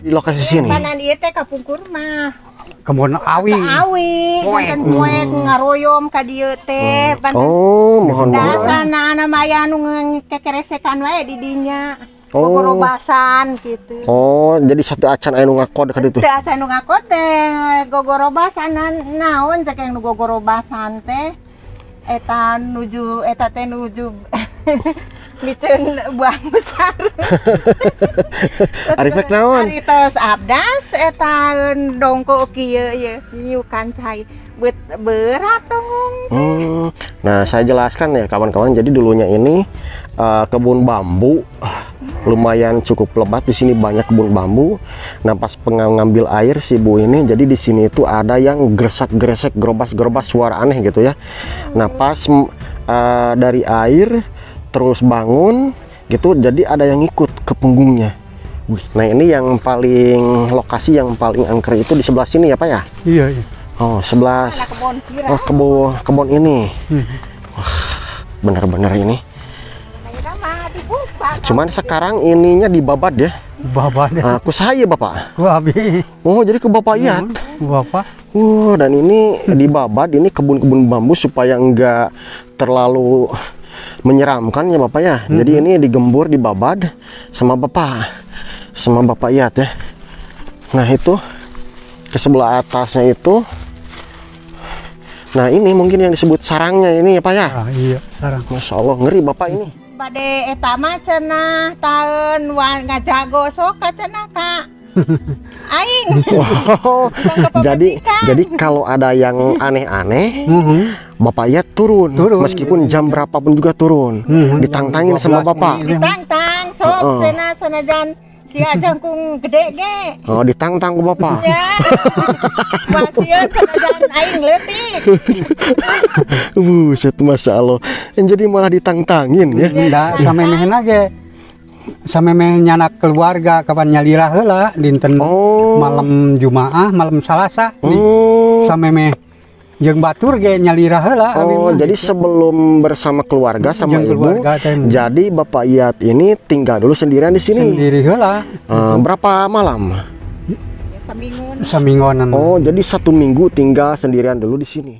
Di lokasi sini. Panan ieu teh kapung kurma. Kebun awi. Awi, kan cuek ngaroyom ka dieu teh. Oh, mohon maaf. Dasana ana maya nu kekeresekan wae di dinya. Gogorobasan gitu. Oh, jadi satu acan aya nu ngakod ka ditu. Teu acan nu ngakod teh gogorobasan naon cek yang nu gogorobasan teh eta teh nuju biceun buah besar. Arifek naon? Aritos abdas eta dongko kieu ye nyukan cai berat tongong. Nah, saya jelaskan ya kawan-kawan. Jadi dulunya ini kebun bambu lumayan cukup lebat di sini, banyak kebun bambu. Nah, pas pengambil air si Bu ini, jadi di sini itu ada yang gresek-gresek, gerobas-gerobas suara aneh gitu ya. Nah, pas dari air terus bangun gitu, jadi ada yang ikut ke punggungnya. Nah, ini yang paling lokasi yang paling angker itu di sebelah sini ya Pak ya? Iya, iya. Oh, sebelah. Kebun ini. Wah, benar-benar ini. Cuman sekarang ininya dibabad ya. Babad. Aku saya Bapak. Wabi. Oh, jadi ke Bapak Iyat. Bapak. Dan ini dibabad, ini kebun-kebun bambu supaya enggak terlalu menyeramkan ya Bapak ya. Jadi ini digembur, dibabad sama Bapak Iyat ya. Nah, itu ke sebelah atasnya itu. Nah, ini mungkin yang disebut sarangnya ini ya Pak ya. Iya, sarang. Masya Allah, ngeri Bapak ini. Bade eta mah cenah taeun ngajago sok ka cenah Kak. Aing. Wow. Jadi kalau ada yang aneh-aneh, Bapak Iyat turun. Meskipun jam berapapun juga turun. Ditantangin sama Bapak. Ditantang sok cenah sanajan si ajangkung gede ge. Oh, ditantang ke Bapak. Ya. Masieun sanajan aing leutik. Buset, Masya Allah. Jadi malah ditantangin ya. Enggak, samemeh ge. Samemeh nyanak keluarga kapan nyalira heula dinten malam Jumaah, malam Salasa. Samemeh jeung batur ge nyalira heula. Oh, jadi sebelum bersama keluarga sama ibu, jadi Bapak Iyat ini tinggal dulu sendirian di sini. Sendiri heula. Berapa malam? Semingguan. Oh, jadi 1 minggu tinggal sendirian dulu di sini.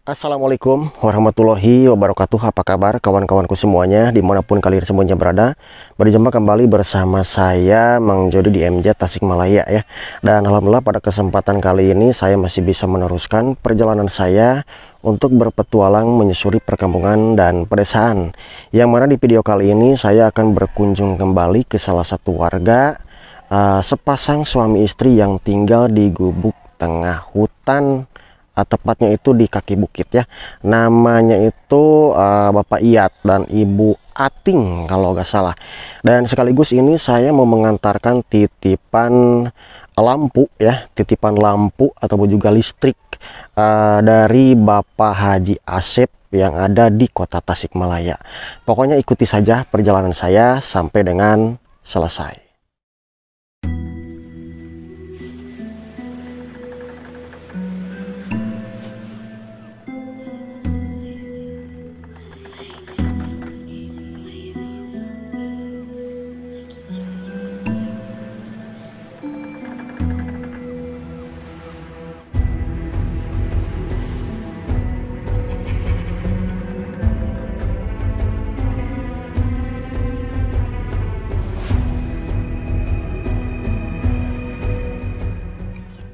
Assalamualaikum warahmatullahi wabarakatuh. Apa kabar kawan-kawanku semuanya dimanapun kalian semuanya berada. Berjumpa kembali bersama saya Mang Jody di MJ Tasikmalaya ya. Dan alhamdulillah pada kesempatan kali ini saya masih bisa meneruskan perjalanan saya untuk berpetualang menyusuri perkampungan dan pedesaan. Yang mana di video kali ini saya akan berkunjung kembali ke salah satu warga sepasang suami istri yang tinggal di gubuk tengah hutan. Tepatnya itu di kaki bukit ya. Namanya itu Bapak Iyat dan Ibu Ating kalau nggak salah. Dan sekaligus ini saya mau mengantarkan titipan lampu ya, titipan lampu ataupun juga listrik dari Bapak Haji Asep yang ada di kota Tasikmalaya. Pokoknya ikuti saja perjalanan saya sampai dengan selesai.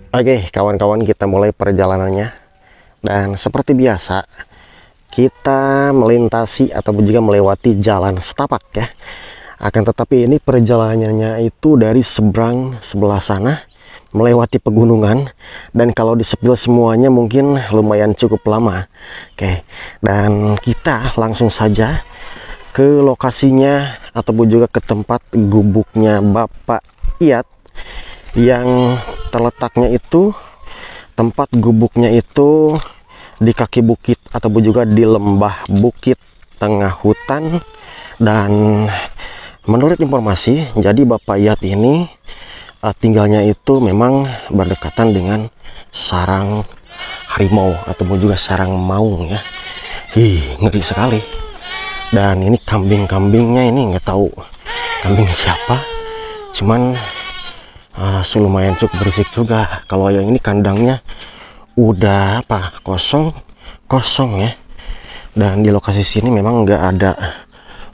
Oke kawan-kawan, kita mulai perjalanannya. Dan seperti biasa kita melintasi atau juga melewati jalan setapak ya. Akan tetapi ini perjalanannya itu dari seberang sebelah sana melewati pegunungan. Dan kalau disepil semuanya mungkin lumayan cukup lama. Oke, dan kita langsung saja ke lokasinya ataupun juga ke tempat gubuknya Bapak Iyat yang terletaknya itu, tempat gubuknya itu di kaki bukit ataupun juga di lembah bukit tengah hutan. Dan menurut informasi, jadi Bapak Iyat ini tinggalnya itu memang berdekatan dengan sarang harimau ataupun juga sarang maung ya. Ngeri sekali. Dan ini kambing-kambingnya ini nggak tahu kambing siapa, cuman lumayan cukup berisik juga. Kalau yang ini kandangnya udah kosong ya. Dan di lokasi sini memang nggak ada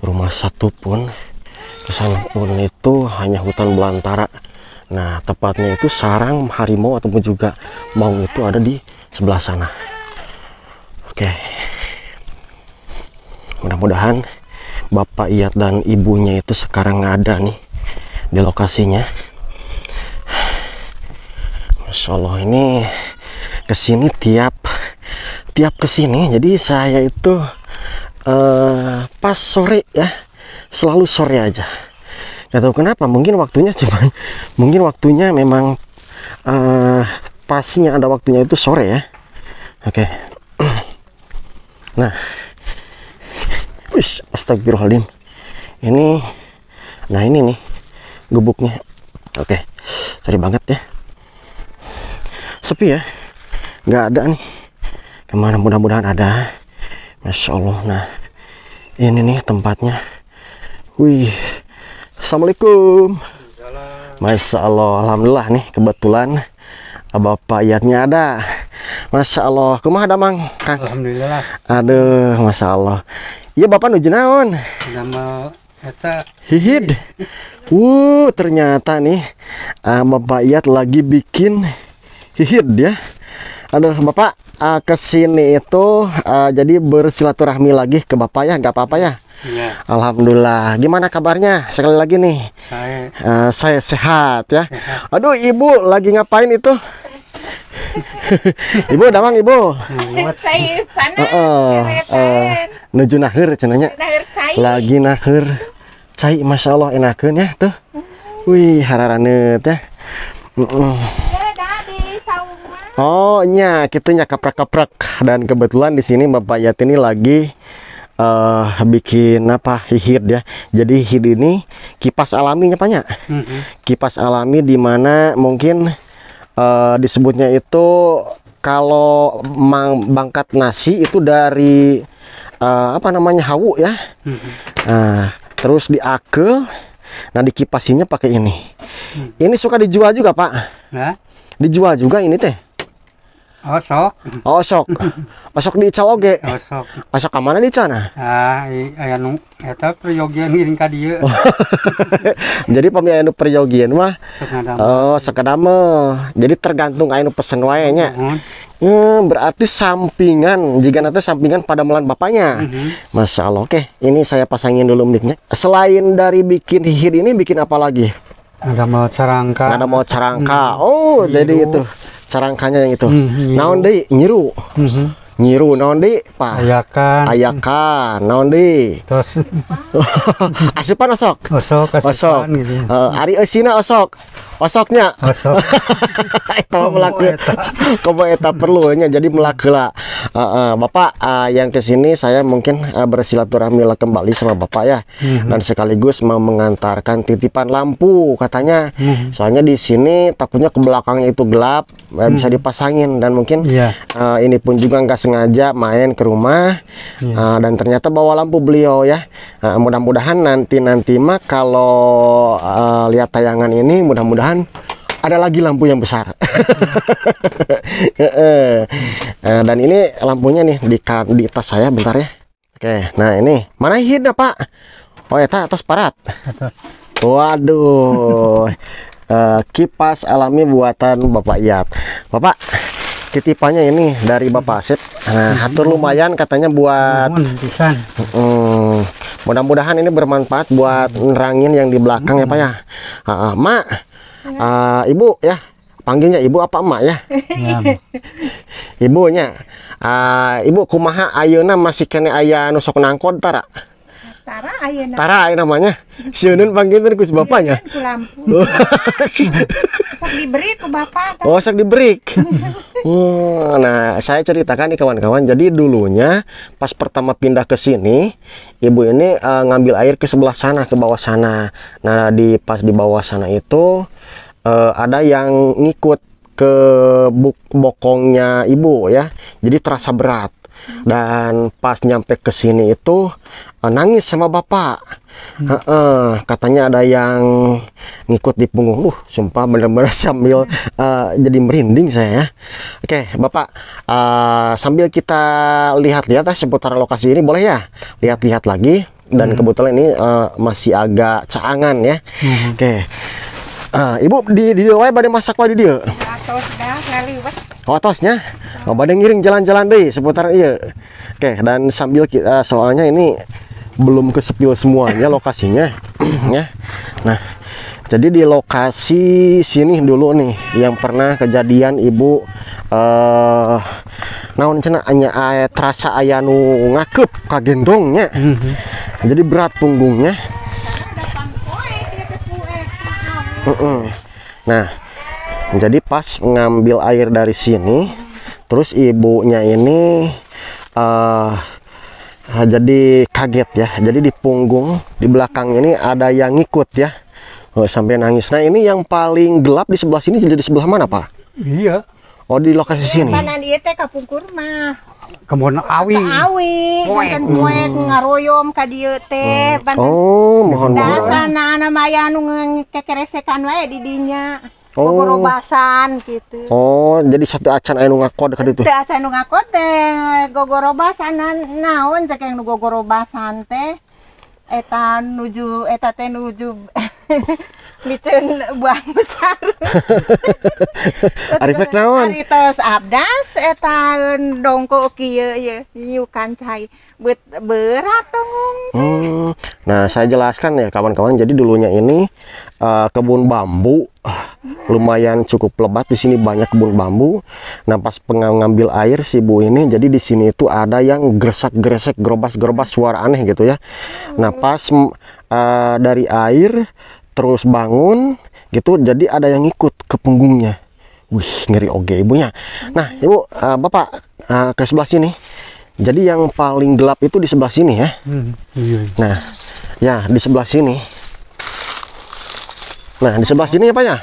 rumah satupun. Kesana pun itu hanya hutan belantara. Nah, tepatnya itu sarang harimau ataupun juga maung itu ada di sebelah sana. Oke, mudah-mudahan Bapak Iyat dan ibunya itu sekarang nggak ada nih di lokasinya. Masya Allah, ini kesini tiap kesini. Jadi saya itu pas sore ya, selalu sore aja. Gak tahu kenapa, mungkin waktunya memang pasnya ada waktunya itu sore ya. Oke. Nah, wish, astagfirullahaladzim. Ini nih gubuknya. Oke, sorry banget ya. Sepi ya, nggak ada nih. Kemana, mudah-mudahan ada. Masya Allah. Nah, ini nih tempatnya. Wih, assalamualaikum. Masya Allah, alhamdulillah nih kebetulan Bapak Iyatnya ada. Masya Allah, kumaha damang Kang? Alhamdulillah. Aduh, Masya Allah. Iya Bapak nuju naon? Nama eta Hihid. Ternyata nih Bapak Iyat lagi bikin hihid ya. Aduh Bapak, kesini itu jadi bersilaturahmi lagi ke Bapak ya, nggak apa-apa ya? ya, Alhamdulillah. Gimana kabarnya? Sekali lagi nih. Saya sehat ya. Aduh, Ibu lagi ngapain itu? Ibu, damang Ibu. Cai panas. Nuju naheur cenanya. Lagi naheur cai, Masya Allah enakeun ya tuh. Wih, hararaneut ya. Oh nya, kitunya kaprak-kaprak. Dan kebetulan di sini Bapak Iyat ini lagi bikin hihid ya. Jadi hihid ini kipas alaminya Pak nya. Kipas alami dimana mungkin disebutnya itu kalau bangkat nasi itu dari hawu ya. Terus diakel, nah dikipasinya pakai ini. Ini suka dijual juga Pak. Dijual juga ini teh. Osok di Ical oge. Osok ka mana di Cana? Aya nu eta peryogian ngiring ka dieu. Jadi pami anu peryogian mah sakadama. Jadi tergantung anu pesen wae nya. Berarti sampingan, jika nanti sampingan pada melan bapaknya. Masya Allah. Oke, ini saya pasangin dulu mic-nya. Selain dari bikin hihid ini, bikin apa lagi? Ada mau carangka. Ada mau carangka. Oh, jadi itu carangkanya yang itu. Naon deui? Nyiru. Nyiru naon deui, Pak? Ayakan. Naon deui? Tos. Asupan osok. Osok. Gitu. Ari eusina osok. Osoknya. Eta melakeun. Komo eta perlunya jadi melakeula. Bapak yang kesini saya mungkin bersilaturahmi kembali sama Bapak ya. Dan sekaligus mau mengantarkan titipan lampu katanya. Soalnya di sini takutnya ke belakangnya itu gelap, bisa dipasangin dan mungkin ini pun juga nggak sengaja main ke rumah dan ternyata bawa lampu beliau ya. Mudah-mudahan nanti mah kalau lihat tayangan ini mudah-mudahan ada lagi lampu yang besar. Dan ini lampunya nih di tas saya bentar ya. Oke, nah ini mana hidna Pak? Oh ya atas parat. Waduh, kipas alami buatan Bapak Iyat. Bapak, titipannya ini dari Bapak Asep. Nah, hatur lumayan katanya buat. Mudah-mudahan ini bermanfaat buat nerangin yang di belakang ya Pak ya. Mak, Ibu ya, panggilnya Ibu apa Emak ya? Ibunya. Ibu kumaha ayeuna masih kene aya nu sok nangkod tara? Tara ayeuna namanya. Sieun panggilkeun ku bapaknya. Sok diberi ku bapak. Oh, sok diberi. Nah, saya ceritakan nih kawan-kawan. Jadi dulunya pas pertama pindah ke sini, ibu ini ngambil air ke sebelah sana, ke bawah sana. Nah, pas di bawah sana itu ada yang ngikut ke bokongnya ibu ya. Jadi terasa berat. Dan pas nyampe ke sini itu nangis sama bapak. Katanya ada yang ngikut di punggung. Sumpah bener-bener sambil jadi merinding saya ya. Oke, Bapak, sambil kita lihat-lihat seputar lokasi ini boleh ya? Lihat-lihat lagi. Dan kebetulan ini masih agak caangan ya. Oke. Ibu di dia wae bade masak wae di dia. Atos dah ngaliwat. Oh, atosnya. Oh, bade ngiring jalan-jalan deh seputar iya. Oke, dan sambil kita soalnya ini belum kesepil semuanya lokasinya ya. Nah, jadi di lokasi sini dulu nih yang pernah kejadian ibu naon cenah anya terasa aya nu ngakep ka gendongnya. Jadi berat punggungnya. Nah, jadi pas ngambil air dari sini, terus ibunya ini jadi kaget ya. Jadi di punggung di belakang ini ada yang ngikut ya. Sampai nangis. Nah, ini yang paling gelap di sebelah sini, jadi di sebelah mana, Pak? Iya. Oh, di lokasi sini. Mana dia teh kapungkur mah. Kebun awi. Awi, kan poek ngaroyom ka dieu teh. Oh, mohon maaf. Dasana ana maya nu kekeresekan wae di dinya. Oh. Gogorobasan gitu. Oh, jadi satu acan anu ngakod ka ditu. Teu acan nu ngakot teh gogorobasan naon cek yang nu gogorobasan teh eta teh nuju biceun buang besar. Arifek naon? Aritos abdas eta dongko kieu ye nyukan cai berat tong. Nah, saya jelaskan ya kawan-kawan. Jadi dulunya ini kebun bambu, lumayan cukup lebat di sini, banyak kebun bambu. Nah, pas pengambil air si Bu ini, jadi di sini itu ada yang gresek-gresek, gerobas-gerobas suara aneh gitu ya. Nah, pas dari air terus bangun gitu, jadi ada yang ikut ke punggungnya. Wih, ngeri oge ibunya. Nah, Ibu, Bapak ke sebelah sini. Jadi yang paling gelap itu di sebelah sini ya. Iya. Nah, ya di sebelah sini. Nah, di sebelah sini ya Pak ya?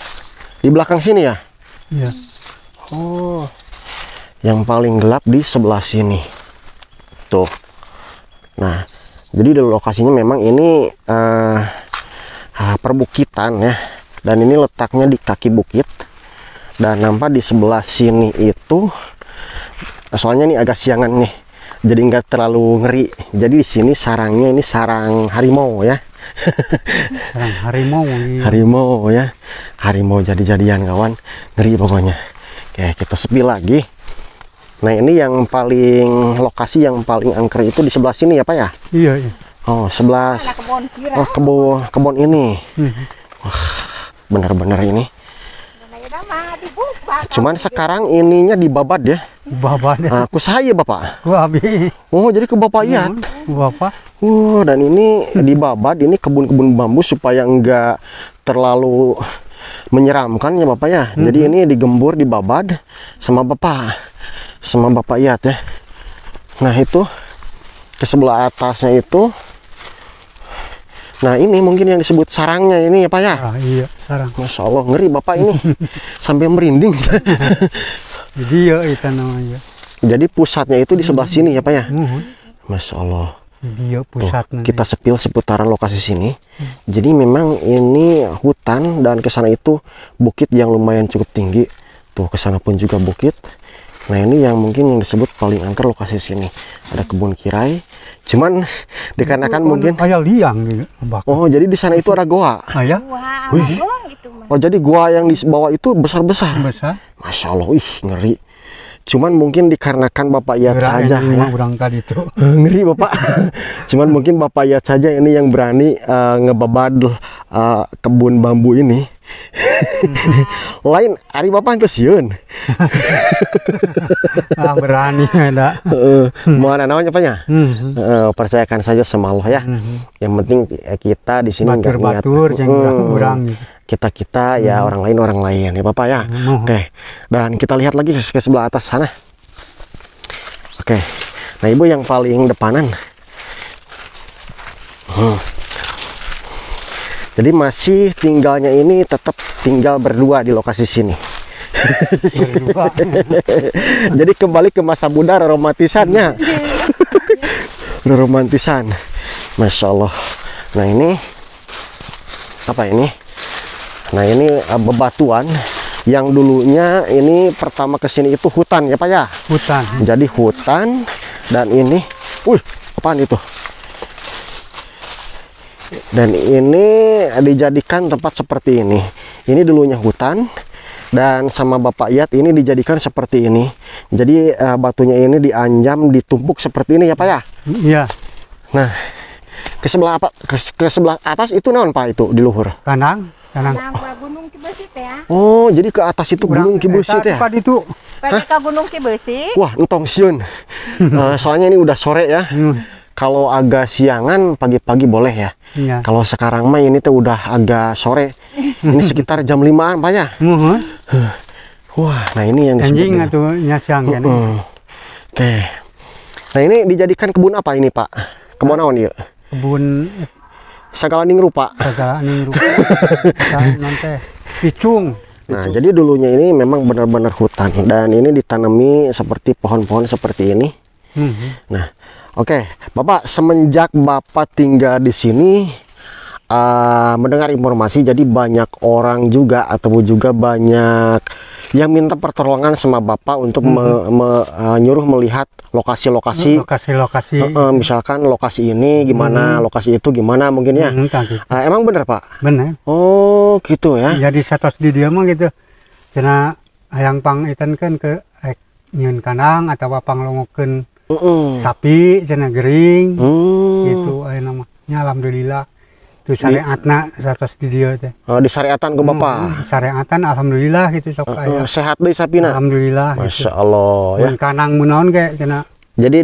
Di belakang sini ya? Iya. Oh, yang paling gelap di sebelah sini. Tuh. Nah, jadi di lokasinya memang ini perbukitan ya. Dan ini letaknya di kaki bukit. Dan nampak di sebelah sini itu, soalnya ini agak siangan nih. Jadi nggak terlalu ngeri. Jadi di sini sarangnya ini sarang harimau ya. Sarang harimau. Iya. Harimau ya. Harimau jadi-jadian kawan. Ngeri pokoknya. Oke, kita sepi lagi. Nah, ini yang paling lokasi yang paling angker itu di sebelah sini ya Pak ya? Iya, iya. Oh, sebelah. Kebon kira. Oh, kebun ini. Wah, benar-benar ini. Cuman sekarang ininya dibabat ya. Bapak Aku saya Bapak. gua abi. Oh, jadi ke Bapak Iyat. Bapak. Dan ini dibabat, ini kebun-kebun bambu supaya enggak terlalu menyeramkan ya Bapak ya. Jadi ini digembur, dibabat sama Bapak. Sama Bapak Iyat ya. Nah, itu ke sebelah atasnya itu. Nah, ini mungkin yang disebut sarangnya ini ya Pak ya. Iya, sarang. Masya Allah, ngeri Bapak ini. Sampai merinding. Jadi ya itu namanya. Jadi pusatnya itu di sebelah sini ya Pak ya. Masya Allah. Dia pusatnya. Kita sepil seputaran lokasi sini. Jadi memang ini hutan dan kesana itu bukit yang lumayan cukup tinggi. Tuh kesana pun juga bukit. Nah, ini yang mungkin yang disebut paling angker lokasi sini. Ada kebun kirai. Cuman dikarenakan mungkin kayak liang gitu. Oh, jadi di sana itu ada goa. Ya? Wah, itu mah. Oh, jadi goa yang di bawah itu besar-besar. Besar. Masya Allah, ngeri. Cuman mungkin dikarenakan Bapak Iyat saja ya. Berangkat itu. Ngeri Bapak. Cuman mungkin Bapak Iyat saja ini yang berani ngebabad kebun bambu ini. Lain hari Bapak itu sieun. Berani ada. Mau namanya Pak ya? Percayakan saja sama Allah ya. Yang penting kita di sini enggak niat. Batur yang kurang gitu. Kita ya orang lain ya Bapak ya. Oke. Dan kita lihat lagi ke sebelah atas sana. Oke. Nah, Ibu yang paling depanan. Jadi masih tinggalnya ini tetap tinggal berdua di lokasi sini. Berdua. Jadi kembali ke masa muda romantisannya. Romantisan. Masya Allah. Nah ini apa ini? Nah ini bebatuan yang dulunya ini pertama kesini itu hutan ya Pak ya? Hutan. Jadi hutan dan ini, apaan itu? Dan ini dijadikan tempat seperti ini. Ini dulunya hutan dan sama Bapak Iyat ini dijadikan seperti ini. Jadi batunya ini dianjam, ditumpuk seperti ini ya Pak ya? Iya. Nah, ke sebelah apa? Ke sebelah atas itu naon Pak itu di luhur? Kanang. Nang Gunung Kibeusi teh ya. Oh, jadi ke atas itu Gunung Kibeusi teh ya? Tempat itu. Pada ke Gunung Kibeusi. Wah, entong sieun. Soalnya ini udah sore ya. Kalau agak siangan pagi-pagi boleh ya. Iya. Kalau sekarang mah ini tuh udah agak sore. Ini sekitar jam 5-an Pak ya. Wah, nah ini yang Anjing disebut. atau nyasang kan. Oke. Nah, ini dijadikan kebun apa ini, Pak? Kebun naon ieu? Kebun Sagala ning rupa. segala ning rupa. Nanti picung. Nah, jadi dulunya ini memang benar-benar hutan dan ini ditanami seperti pohon-pohon seperti ini. Nah, oke, Bapak, semenjak Bapak tinggal di sini, mendengar informasi, jadi banyak orang juga atau juga banyak yang minta pertolongan sama Bapak untuk nyuruh melihat lokasi-lokasi. Lokasi-lokasi. Misalkan lokasi ini gimana, lokasi itu gimana mungkin ya. Emang bener Pak? Bener. Oh gitu ya. Jadi satos di dia mah gitu. Cenah hayang pang ikan kan ke nyeun kanang atau pang longokeun sapi cenah gering gitu aya namanya. Alhamdulillah itu syariatna satos di dia teh. Disyariatan ke Bapak. Syariatan alhamdulillah gitu sok aya. Sehat deui sapina. Alhamdulillah. Masya Allah ya. Mun kanang mun naon ge cenah. Jadi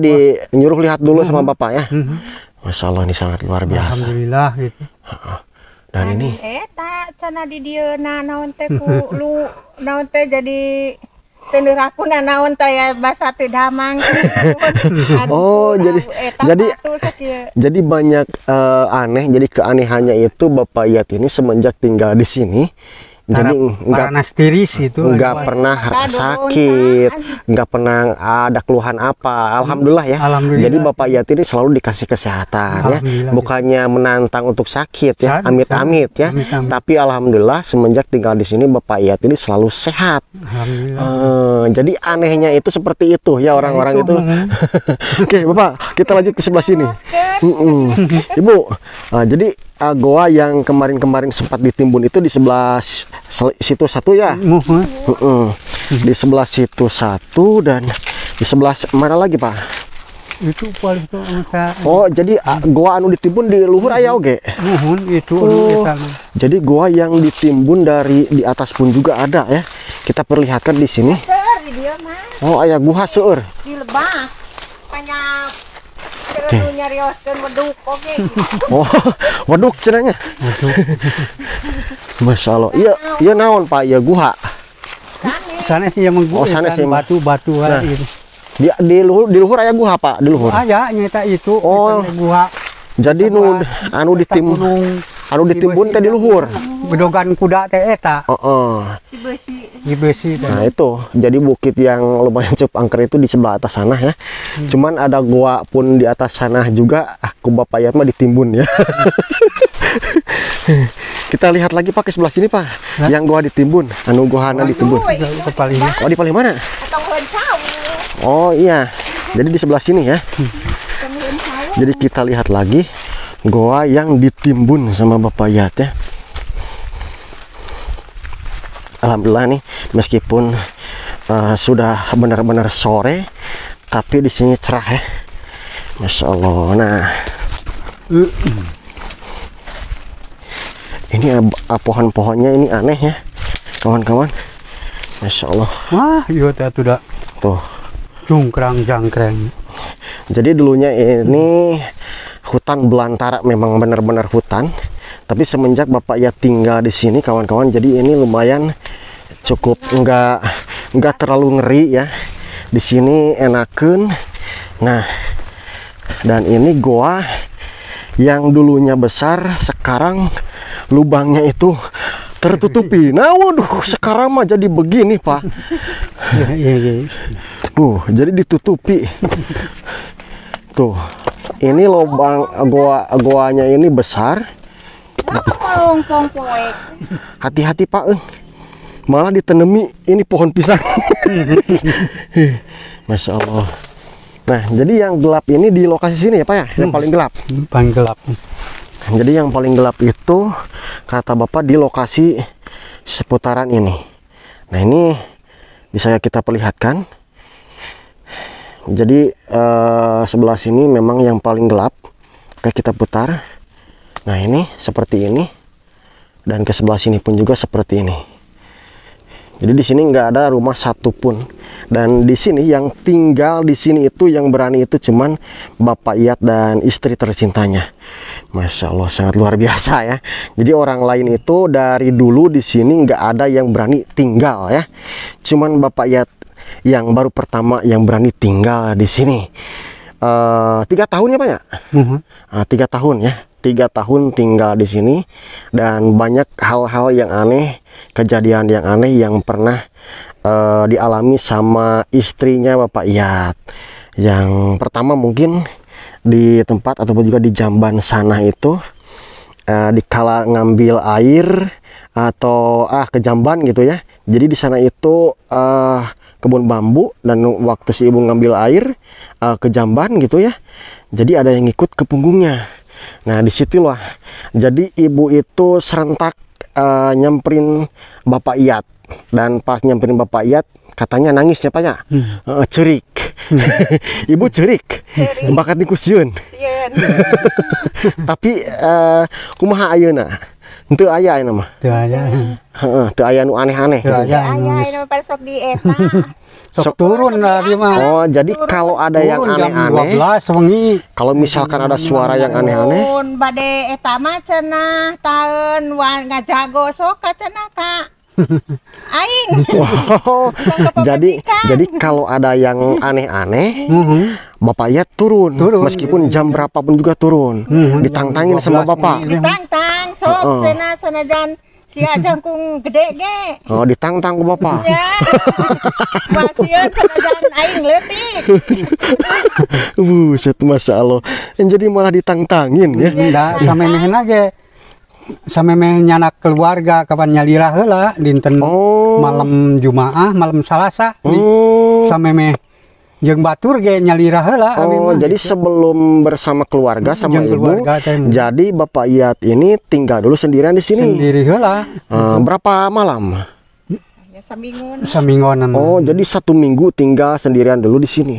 nyuruh lihat dulu sama Bapak ya. Masya Allah, ini sangat luar biasa. Alhamdulillah gitu. Dan ini Eta cenah di dieu naon teh ku lu naon teh jadi teneurakuna naon teh ya basa teh damang. Oh, jadi banyak aneh. Jadi keanehannya itu Bapak Iyat ini semenjak tinggal di sini, jadi nggak pernah sakit, nggak pernah ada keluhan apa. Alhamdulillah ya. Alhamdulillah. Jadi Bapak Iyat ini selalu dikasih kesehatan ya, bukannya menantang untuk sakit ya, amit-amit ya. Tapi alhamdulillah semenjak tinggal di sini Bapak Iyat ini selalu sehat. Jadi anehnya itu seperti itu ya orang-orang itu. Oke Bapak, kita lanjut ke sebelah sini. Ibu, jadi goa yang kemarin-kemarin sempat ditimbun itu di sebelah situ satu ya. Di sebelah situ satu dan di sebelah mana lagi Pak? Itu paling itu. Oh, jadi goa anu ditimbun di luhur aya oge. Itu Jadi goa yang ditimbun dari di atas pun juga ada ya. Kita perlihatkan di sini. Di dieu mah. Oh, aya guha seueur. Di lebah. Banyak nyarioskeun weduk oge. Oh, waduk cenanya. Masya Allah. Iya naon Pak, iya guha. Sana sih yang menggunakan batu-batu gitu. Di luhur aya guha Pak, di luhur. Aya nyata itu. Oh. Guha. Jadi anu ditimbun teh di luhur. Bedogan kuda teh eta. Di besi. Nah itu, jadi bukit yang lumayan cukup angker itu di sebelah atas sana ya. Cuman ada gua pun di atas sana juga. Aku Bapak Iyat mah ditimbun ya. Kita lihat lagi Pak ke sebelah sini Pak. Yang gua ditimbun, anu gohana ditimbun. Oh, di paling mana? Oh iya. Jadi di sebelah sini ya. Jadi kita lihat lagi goa yang ditimbun sama Bapak Iyat ya. Alhamdulillah nih, meskipun sudah benar-benar sore, tapi di sini cerah ya. Masya Allah. Nah, ini pohon-pohonnya ini aneh ya, kawan-kawan. Masya Allah. Wah, iya tuh dah. Tuh. Cungkrang jangkreng. Jadi dulunya ini hutan belantara, memang benar-benar hutan. Tapi semenjak Bapak Iyat tinggal di sini, kawan-kawan, jadi ini lumayan cukup nggak terlalu ngeri ya. Di sini enakeun. Nah, dan ini goa yang dulunya besar, sekarang lubangnya itu tertutupi. Nah, waduh, sekarang mah jadi begini, Pak. Iya. Jadi ditutupi. Tuh, ini lubang goanya ini besar. Longpong poek. Hati-hati, Pak. Malah ditanami ini pohon pisang. Masya Allah. Nah, jadi yang gelap ini di lokasi sini ya, Pak ya? Yang paling gelap. Paling gelap. Jadi yang paling gelap itu kata Bapak di lokasi seputaran ini. Nah, ini bisa kita perlihatkan. Jadi sebelah sini memang yang paling gelap. Oke, kita putar. Nah, ini seperti ini. Dan ke sebelah sini pun juga seperti ini. Jadi di sini nggak ada rumah satupun. Dan di sini yang tinggal di sini itu yang berani itu cuman Bapak Iyat dan istri tercintanya. Masya Allah, sangat luar biasa ya. Jadi orang lain itu dari dulu di sini nggak ada yang berani tinggal ya. Cuman Bapak Iyat yang baru pertama yang berani tinggal di sini. 3 tahun ya, Pak ya? 3 tahun ya. 3 tahun tinggal di sini dan banyak hal-hal yang aneh, kejadian yang aneh yang pernah dialami sama istrinya Bapak Iyat. Yang pertama mungkin di tempat ataupun juga di Jamban sana itu dikala ngambil air atau ke Jamban gitu ya. Jadi di sana itu kebun bambu dan waktu si ibu ngambil air ke Jamban gitu ya. Jadi ada yang ikut ke punggungnya. Nah, disitulah jadi ibu itu serentak nyamperin Bapak Iyat. Dan pas nyamperin Bapak Iyat katanya nangis ya, Pak ya? Cerik. Ibu cerik. Bakat nikusieun. Tapi kumaha ayeuna? Henteu aya nama. Teu aya. Heeh, teu aya nu aneh-aneh. Teu aya. Aya anu sok di eta. Sok turun lah dia mah. Oh, jadi kalau ada yang Turun jam aneh-aneh, 12 wengi. kalau misalkan ada suara yang aneh-aneh, Mun bade eta mah cenah taeun wan ngajago sok ka cenah Kak. Aing. oh, jadi kalau ada yang aneh-aneh, Bapak Iyat turun, meskipun jam berapapun juga turun, ditantangin sama Bapak. Ditantang sok cenah sanajan sia jangkung gede ge. Oh, ditantang ke Bapak. Ya. Masieun sanajan aing leutik. Buset, Masya Allah. Jadi malah ditantangin ya. Da samemehna ge samemeh nyanak keluarga kapan nyalirah heula dinten malam Jumaah, malam Salasa. Samemeh jeung batur ge nyalirah heula. Jadi sebelum bersama keluarga sama ibu, jadi Bapak Iyat ini tinggal dulu sendirian di sini. Sendiri heula. Berapa malam? Ya saminggun. Saminggonan. Oh, jadi 1 minggu tinggal sendirian dulu di sini.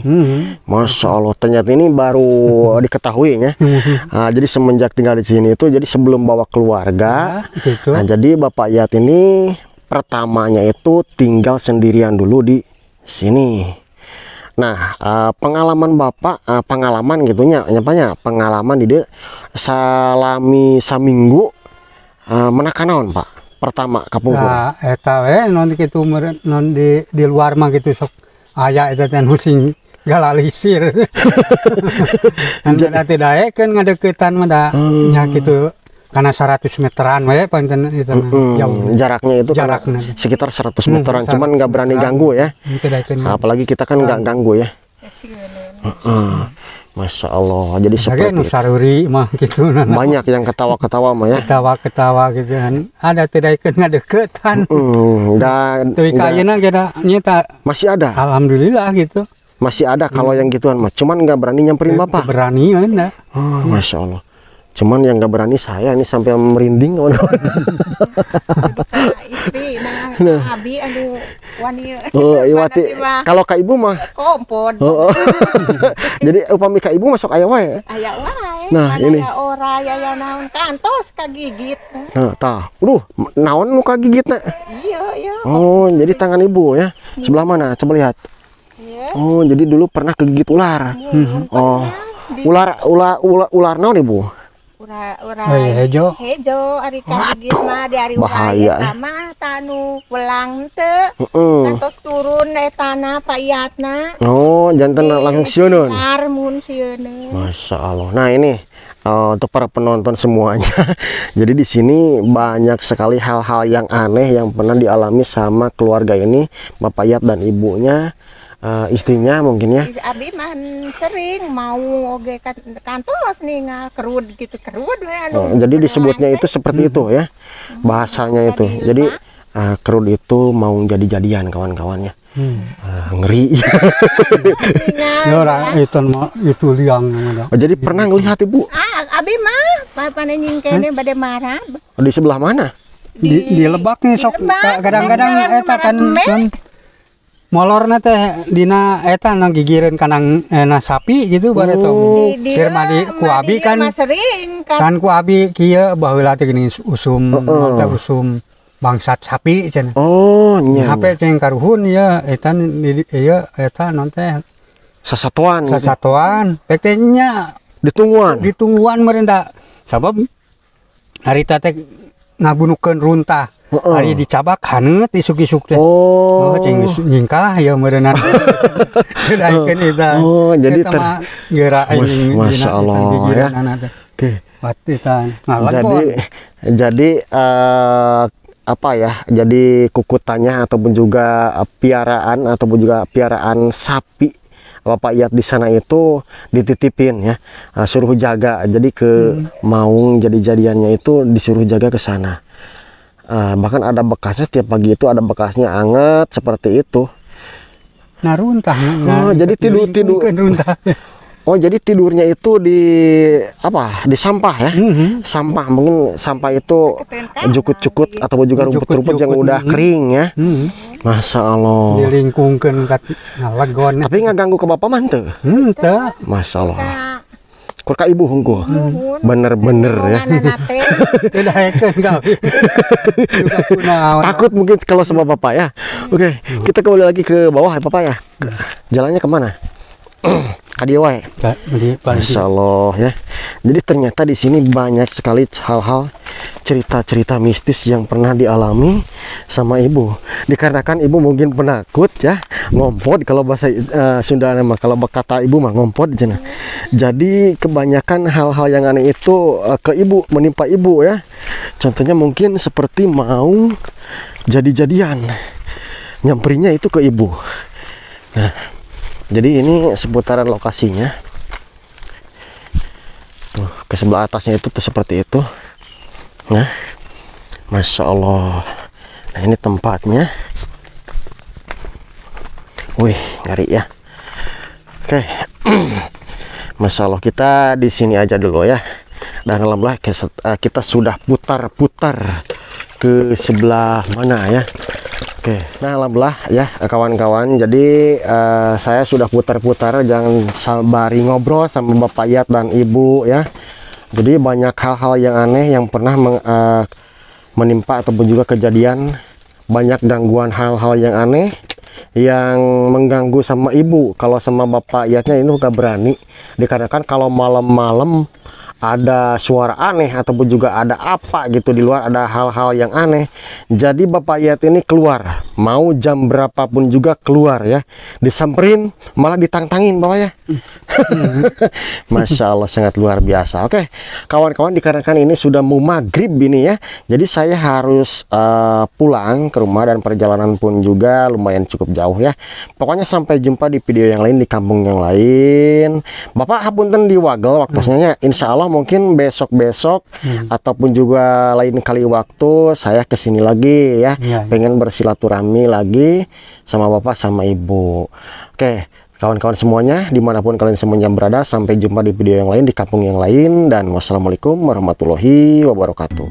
Masya Allah, ternyata ini baru diketahui ya. Jadi semenjak tinggal di sini itu, jadi sebelum bawa keluarga, gitu. Nah, jadi Bapak Iyat ini pertamanya itu tinggal sendirian dulu di sini. Nah, pengalaman Bapak, pengalaman gitunya, pengalaman di salami saminggu, menakan naon Pak? Pertama kapungkur. Nah, eta we non kitu non di luar mah gitu sok aya eta teh nu sing galalisir. Anda tidak daekeun ngadeuketan mah da nya kitu karena 100 meteran we panten itu jauh. Jaraknya itu sekitar 100 meteran, cuman nggak berani ganggu ya. Apalagi kita kan nggak ganggu ya. Masya Allah, jadi seperti saruri mah gitu. Banyak yang ketawa-ketawa mah ya. Ketawa-ketawa gitu kan. Ada tidak ikut ngadeuketan. Dan tapi kayaknya nyata masih ada. Alhamdulillah gitu. Masih ada kalau yang gituan mah. Cuman nggak berani nyamperin Bapak. Berani enggak. Masya Allah. Cuman yang nggak berani saya ini sampai merinding. Istri abi aduh wani. Iwati. Kalau Kak Ibu mah kompon. Jadi upami Kak Ibu masuk aya wae. Aya wae. Nah, ini ora aya naon kantos kagigit. Nah, tah. Naon nu kagigitna? Iya. Oh, jadi tangan Ibu ya. Sebelah mana? Coba lihat. Oh, jadi dulu pernah kegigit ular. Oh. Ular naon Ibu? Hejo ari kagigit mah di ari bahaya mah tanu pulang teu kantos turun etana Pak Iyatna. Oh, janten langsung sieun. Mun sieun. Masya Allah. Nah, ini untuk para penonton semuanya. Jadi di sini banyak sekali hal-hal yang aneh yang pernah dialami sama keluarga ini, Bapak Yat dan ibunya, istrinya mungkin ya. Abi mah sering mau oge kantos nih kerud gitu kerud Jadi disebutnya itu seperti itu ya bahasanya itu. Jadi kerud itu mau jadi-jadian kawan-kawannya. Ngeri. Itu liang. Jadi pernah ngelihat ibu? Abi mah panen nyingkene bade marah. Di sebelah mana? Di lebaknya sok kadang-kadang eta kan molorna teh dina eta nang gigireun kanang sapi gitu bareto. Firma di ku abi kan sering kan ku abi kieu baheula teh geuning usum teh usum bangsat sapi cenah. Oh nya. Hape ceng karuhun ya eta eta non teh sasatuan. Petenya ditungguan merenda sabab harita teh ngabunukeun runtah. Ari dicabak haneut isuk-isuk teh. Oh cing nyingkah ya meureunna. Daikeun eta. Oh jadi geura Masya Allah ya. Oke. Jadi apa ya? Jadi kukutannya ataupun juga piaraan sapi Bapak Yat di sana itu dititipin ya, suruh jaga. Jadi ke Maung jadi-jadiannya itu disuruh jaga ke sana. Bahkan ada bekasnya, tiap pagi itu ada bekasnya anget seperti itu. Naruntah. Jadi tidur. Oh jadi tidurnya itu di apa? Di sampah ya? Sampah, mungkin sampah itu jukut-jukut atau juga rumput-rumput yang udah kering ya. Masya Allah. Dilingkungkeun kat ngalegon. Tapi nggak ganggu ke bapak mantep. Teu. Masya Allah. Kurka ibu hungkul. Bener-bener ya. Takut mungkin kalau sama bapak ya. Oke, kita kembali lagi ke bawah ya bapak ya. Jalannya kemana? Kadia wae. Masya Allah ya. Jadi ternyata di sini banyak sekali hal-hal cerita-cerita mistis yang pernah dialami sama ibu. Dikarenakan ibu mungkin penakut ya, ngompot kalau bahasa Sunda mah, kalau kata ibu mah ngompot cenah. Jadi kebanyakan hal-hal yang aneh itu ke ibu, menimpa ibu ya. Contohnya mungkin seperti mau jadi-jadian. Nyamperinya itu ke ibu. Nah, jadi ini seputaran lokasinya. Tuh, ke sebelah atasnya itu tuh seperti itu. Nah, Masya Allah. Nah, ini tempatnya. Wih, ngeri ya. Oke. Masya Allah, kita di sini aja dulu ya. Dan alhamdulillah kita sudah putar-putar ke sebelah mana ya. Oke, nah alhamdulillah ya kawan-kawan. Jadi saya sudah putar-putar, jangan sabari ngobrol sama Bapak Yat dan Ibu ya. Jadi banyak hal-hal yang aneh yang pernah menimpa ataupun juga kejadian. Banyak gangguan hal-hal yang aneh yang mengganggu sama Ibu. Kalau sama Bapak Yatnya ini gak berani. Dikarenakan kalau malam-malam ada suara aneh ataupun juga ada apa gitu di luar, ada hal-hal yang aneh. Jadi Bapak Yat ini keluar, mau jam berapapun juga keluar ya. Disamperin, malah ditantangin Bapak ya. Masya Allah, sangat luar biasa. Oke, kawan-kawan, dikarenakan ini sudah mau maghrib ini ya. Jadi saya harus pulang ke rumah dan perjalanan pun juga lumayan cukup jauh ya. Pokoknya sampai jumpa di video yang lain, di kampung yang lain. Bapak hapunten di wagel waktunya, insya Allah mungkin besok-besok ataupun juga lain kali waktu saya kesini lagi ya, pengen bersilaturahmi lagi sama Bapak sama Ibu. Oke, kawan-kawan semuanya dimanapun kalian semuanya berada, sampai jumpa di video yang lain, di kampung yang lain, dan wassalamualaikum warahmatullahi wabarakatuh.